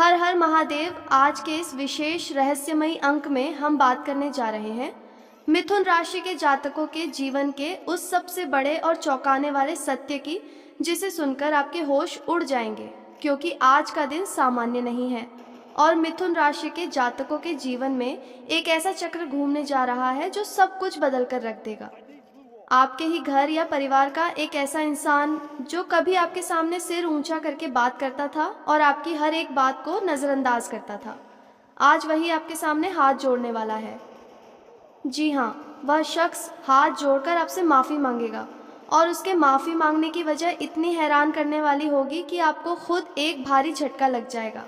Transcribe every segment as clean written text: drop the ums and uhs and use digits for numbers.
हर हर महादेव। आज के इस विशेष रहस्यमयी अंक में हम बात करने जा रहे हैं मिथुन राशि के जातकों के जीवन के उस सबसे बड़े और चौंकाने वाले सत्य की, जिसे सुनकर आपके होश उड़ जाएंगे, क्योंकि आज का दिन सामान्य नहीं है और मिथुन राशि के जातकों के जीवन में एक ऐसा चक्र घूमने जा रहा है जो सब कुछ बदल कर रख देगा। आपके ही घर या परिवार का एक ऐसा इंसान जो कभी आपके सामने सिर ऊंचा करके बात करता था और आपकी हर एक बात को नज़रअंदाज करता था, आज वही आपके सामने हाथ जोड़ने वाला है। जी हाँ, वह शख्स हाथ जोड़कर आपसे माफ़ी मांगेगा और उसके माफ़ी मांगने की वजह इतनी हैरान करने वाली होगी कि आपको खुद एक भारी झटका लग जाएगा।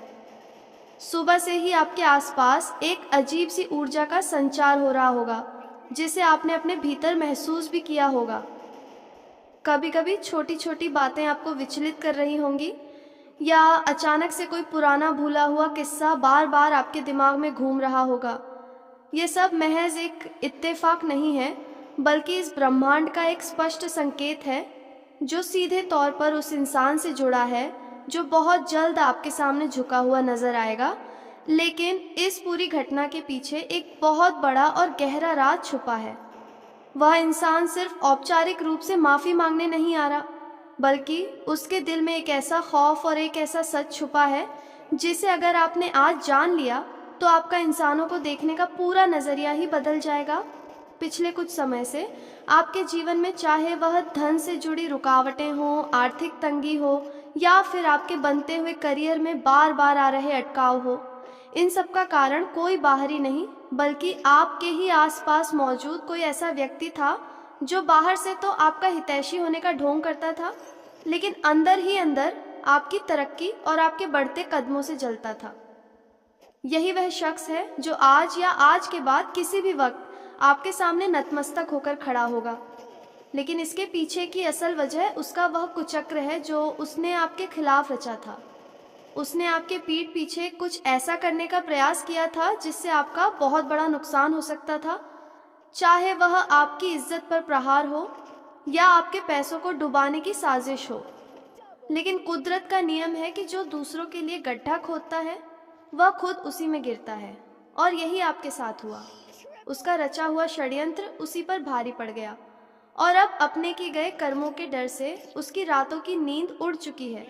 सुबह से ही आपके आसपास एक अजीब सी ऊर्जा का संचार हो रहा होगा, जिसे आपने अपने भीतर महसूस भी किया होगा। कभी कभी छोटी छोटी बातें आपको विचलित कर रही होंगी, या अचानक से कोई पुराना भूला हुआ किस्सा बार बार आपके दिमाग में घूम रहा होगा। ये सब महज एक इत्तेफाक नहीं है, बल्कि इस ब्रह्मांड का एक स्पष्ट संकेत है, जो सीधे तौर पर उस इंसान से जुड़ा है जो बहुत जल्द आपके सामने झुका हुआ नजर आएगा। लेकिन इस पूरी घटना के पीछे एक बहुत बड़ा और गहरा राज छुपा है। वह इंसान सिर्फ औपचारिक रूप से माफ़ी मांगने नहीं आ रहा, बल्कि उसके दिल में एक ऐसा खौफ और एक ऐसा सच छुपा है, जिसे अगर आपने आज जान लिया तो आपका इंसानों को देखने का पूरा नज़रिया ही बदल जाएगा। पिछले कुछ समय से आपके जीवन में, चाहे वह धन से जुड़ी रुकावटें हों, आर्थिक तंगी हो, या फिर आपके बनते हुए करियर में बार बार आ रहे अटकाव हो, इन सब का कारण कोई बाहरी नहीं, बल्कि आपके ही आसपास मौजूद कोई ऐसा व्यक्ति था जो बाहर से तो आपका हितैषी होने का ढोंग करता था, लेकिन अंदर ही अंदर आपकी तरक्की और आपके बढ़ते कदमों से जलता था। यही वह शख्स है जो आज या आज के बाद किसी भी वक्त आपके सामने नतमस्तक होकर खड़ा होगा। लेकिन इसके पीछे की असल वजह उसका वह कुचक्र है जो उसने आपके खिलाफ रचा था। उसने आपके पीठ पीछे कुछ ऐसा करने का प्रयास किया था जिससे आपका बहुत बड़ा नुकसान हो सकता था, चाहे वह आपकी इज्जत पर प्रहार हो या आपके पैसों को डुबाने की साजिश हो। लेकिन कुदरत का नियम है कि जो दूसरों के लिए गड्ढा खोदता है वह खुद उसी में गिरता है, और यही आपके साथ हुआ। उसका रचा हुआ षड्यंत्र उसी पर भारी पड़ गया, और अब अपने किए गए कर्मों के डर से उसकी रातों की नींद उड़ चुकी है।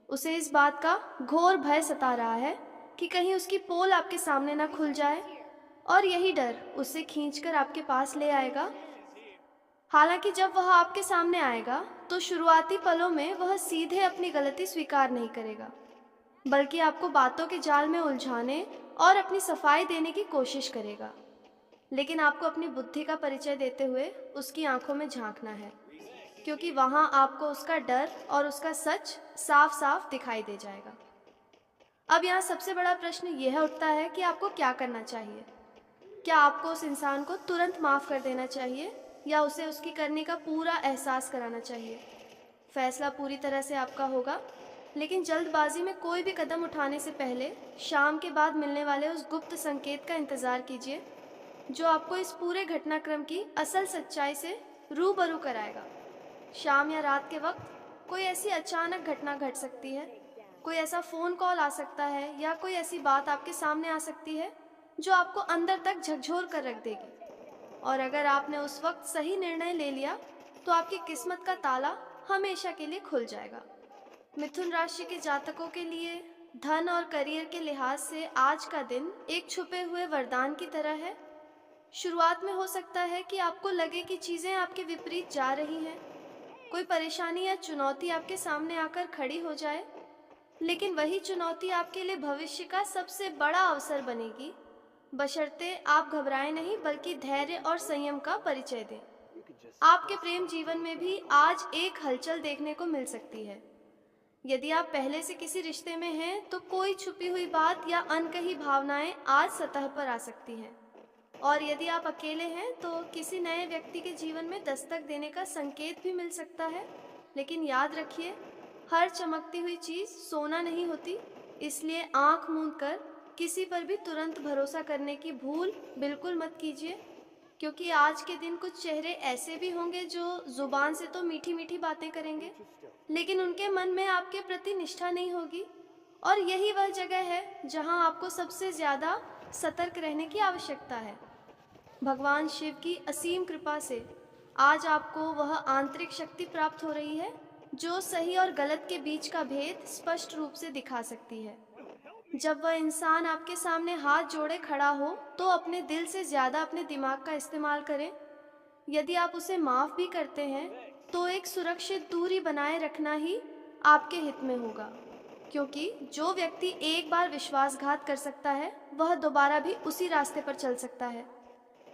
उसे इस बात का घोर भय सता रहा है कि कहीं उसकी पोल आपके सामने ना खुल जाए, और यही डर उसे खींचकर आपके पास ले आएगा। हालांकि जब वह आपके सामने आएगा तो शुरुआती पलों में वह सीधे अपनी गलती स्वीकार नहीं करेगा, बल्कि आपको बातों के जाल में उलझाने और अपनी सफाई देने की कोशिश करेगा। लेकिन आपको अपनी बुद्धि का परिचय देते हुए उसकी आंखों में झांकना है, क्योंकि वहां आपको उसका डर और उसका सच साफ साफ दिखाई दे जाएगा। अब यहाँ सबसे बड़ा प्रश्न यह उठता है कि आपको क्या करना चाहिए। क्या आपको उस इंसान को तुरंत माफ़ कर देना चाहिए, या उसे उसकी करने का पूरा एहसास कराना चाहिए? फैसला पूरी तरह से आपका होगा, लेकिन जल्दबाजी में कोई भी कदम उठाने से पहले शाम के बाद मिलने वाले उस गुप्त संकेत का इंतज़ार कीजिए, जो आपको इस पूरे घटनाक्रम की असल सच्चाई से रूबरू कराएगा। शाम या रात के वक्त कोई ऐसी अचानक घटना घट सकती है, कोई ऐसा फ़ोन कॉल आ सकता है, या कोई ऐसी बात आपके सामने आ सकती है जो आपको अंदर तक झकझोर कर रख देगी। और अगर आपने उस वक्त सही निर्णय ले लिया तो आपकी किस्मत का ताला हमेशा के लिए खुल जाएगा। मिथुन राशि के जातकों के लिए धन और करियर के लिहाज से आज का दिन एक छुपे हुए वरदान की तरह है। शुरुआत में हो सकता है कि आपको लगे कि चीज़ें आपके विपरीत जा रही हैं, कोई परेशानी या चुनौती आपके सामने आकर खड़ी हो जाए, लेकिन वही चुनौती आपके लिए भविष्य का सबसे बड़ा अवसर बनेगी, बशर्ते आप घबराएं नहीं, बल्कि धैर्य और संयम का परिचय दें। आपके प्रेम जीवन में भी आज एक हलचल देखने को मिल सकती है। यदि आप पहले से किसी रिश्ते में हैं तो कोई छुपी हुई बात या अनकही भावनाएं आज सतह पर आ सकती हैं, और यदि आप अकेले हैं तो किसी नए व्यक्ति के जीवन में दस्तक देने का संकेत भी मिल सकता है। लेकिन याद रखिए, हर चमकती हुई चीज़ सोना नहीं होती, इसलिए आंख मूंद कर किसी पर भी तुरंत भरोसा करने की भूल बिल्कुल मत कीजिए, क्योंकि आज के दिन कुछ चेहरे ऐसे भी होंगे जो जुबान से तो मीठी मीठी बातें करेंगे, लेकिन उनके मन में आपके प्रति निष्ठा नहीं होगी, और यही वह जगह है जहां आपको सबसे ज़्यादा सतर्क रहने की आवश्यकता है। भगवान शिव की असीम कृपा से आज आपको वह आंतरिक शक्ति प्राप्त हो रही है जो सही और गलत के बीच का भेद स्पष्ट रूप से दिखा सकती है। जब वह इंसान आपके सामने हाथ जोड़े खड़ा हो तो अपने दिल से ज़्यादा अपने दिमाग का इस्तेमाल करें। यदि आप उसे माफ़ भी करते हैं तो एक सुरक्षित दूरी बनाए रखना ही आपके हित में होगा, क्योंकि जो व्यक्ति एक बार विश्वासघात कर सकता है वह दोबारा भी उसी रास्ते पर चल सकता है।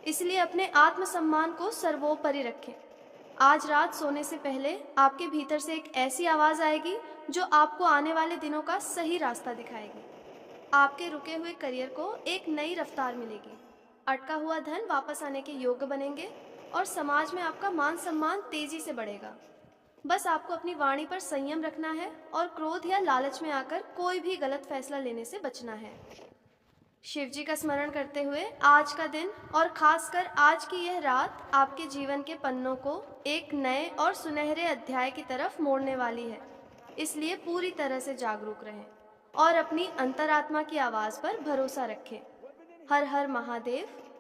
इसलिए अपने आत्मसम्मान को सर्वोपरि रखें। आज रात सोने से पहले आपके भीतर से एक ऐसी आवाज़ आएगी जो आपको आने वाले दिनों का सही रास्ता दिखाएगी। आपके रुके हुए करियर को एक नई रफ्तार मिलेगी, अटका हुआ धन वापस आने के योग्य बनेंगे और समाज में आपका मान सम्मान तेजी से बढ़ेगा। बस आपको अपनी वाणी पर संयम रखना है और क्रोध या लालच में आकर कोई भी गलत फैसला लेने से बचना है। शिव जी का स्मरण करते हुए आज का दिन और खासकर आज की यह रात आपके जीवन के पन्नों को एक नए और सुनहरे अध्याय की तरफ मोड़ने वाली है। इसलिए पूरी तरह से जागरूक रहें और अपनी अंतरात्मा की आवाज़ पर भरोसा रखें। हर हर महादेव।